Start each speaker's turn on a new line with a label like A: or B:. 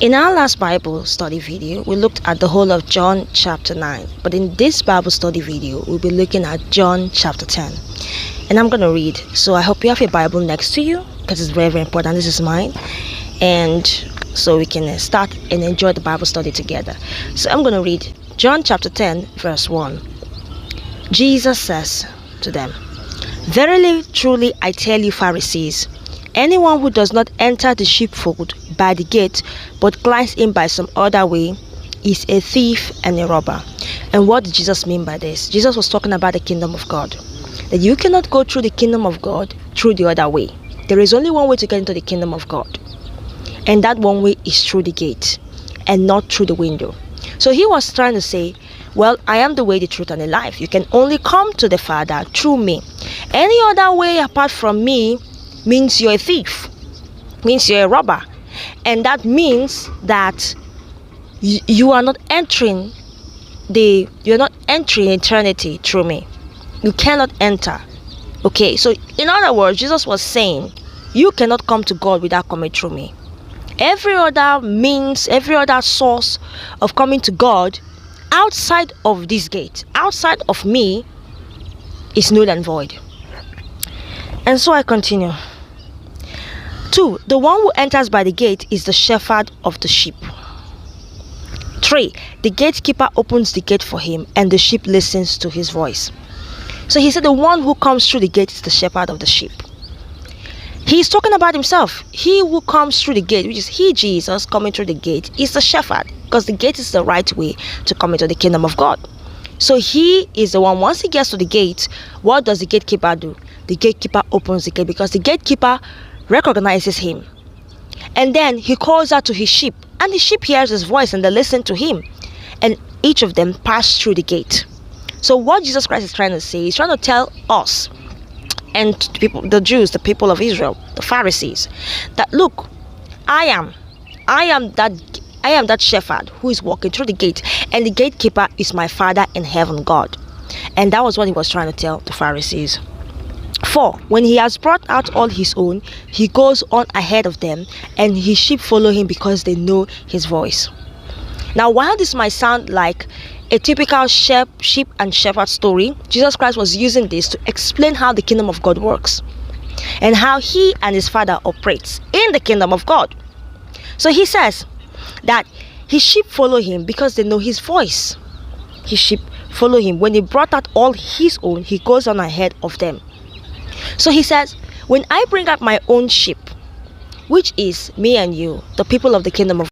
A: In our last Bible study video, we looked at the whole of John chapter 9. But in this Bible study video, we'll be looking at John chapter 10. And I'm going to read. So I hope you have your Bible next to you, because it's very, very important. This is mine. And so we can start and enjoy the Bible study together. So I'm going to read John chapter 10, verse 1. Jesus says to them, "Verily, truly, I tell you, Pharisees, anyone who does not enter the sheepfold by the gate, but climbs in by some other way, is a thief and a robber." And what did Jesus mean by this? Jesus was talking about the kingdom of God. That you cannot go through the kingdom of God through the other way. There is only one way to get into the kingdom of God. And that one way is through the gate and not through the window. So he was trying to say, well, I am the way, the truth, and the life. You can only come to the Father through me. Any other way apart from me means you're a thief, means you're a robber. And that means that you are not entering eternity through me. You cannot enter. Okay, so in other words, Jesus was saying, you cannot come to God without coming through me. Every other means, every other source of coming to God outside of this gate, outside of me, is null and void. And so I continue. 2. The one who enters by the gate is the shepherd of the sheep. 3. The gatekeeper opens the gate for him, and the sheep listens to his voice. So he said the one who comes through the gate is the shepherd of the sheep. He's talking about himself. He who comes through the gate, which is he, Jesus, coming through the gate, is the shepherd, because the gate is the right way to come into the kingdom of God. So he is the one. Once he gets to the gate, what does the gatekeeper do? The gatekeeper opens the gate, because the gatekeeper recognizes him. And then he calls out to his sheep, and the sheep hears his voice and they listen to him. And each of them pass through the gate. So what Jesus Christ is trying to say, he's trying to tell us and the Jews, the people of Israel, the Pharisees, that look, I am that shepherd who is walking through the gate, and the gatekeeper is my Father in heaven, God. And that was what he was trying to tell the Pharisees. 4. When he has brought out all his own, he goes on ahead of them, and his sheep follow him because they know his voice. Now, while this might sound like a typical sheep and shepherd story, Jesus Christ was using this to explain how the kingdom of God works and how he and his Father operates in the kingdom of God. So he says that his sheep follow him because they know his voice. His sheep follow him. When he brought out all his own, he goes on ahead of them. So he says, when I bring out my own sheep, which is me and you, the people of the kingdom of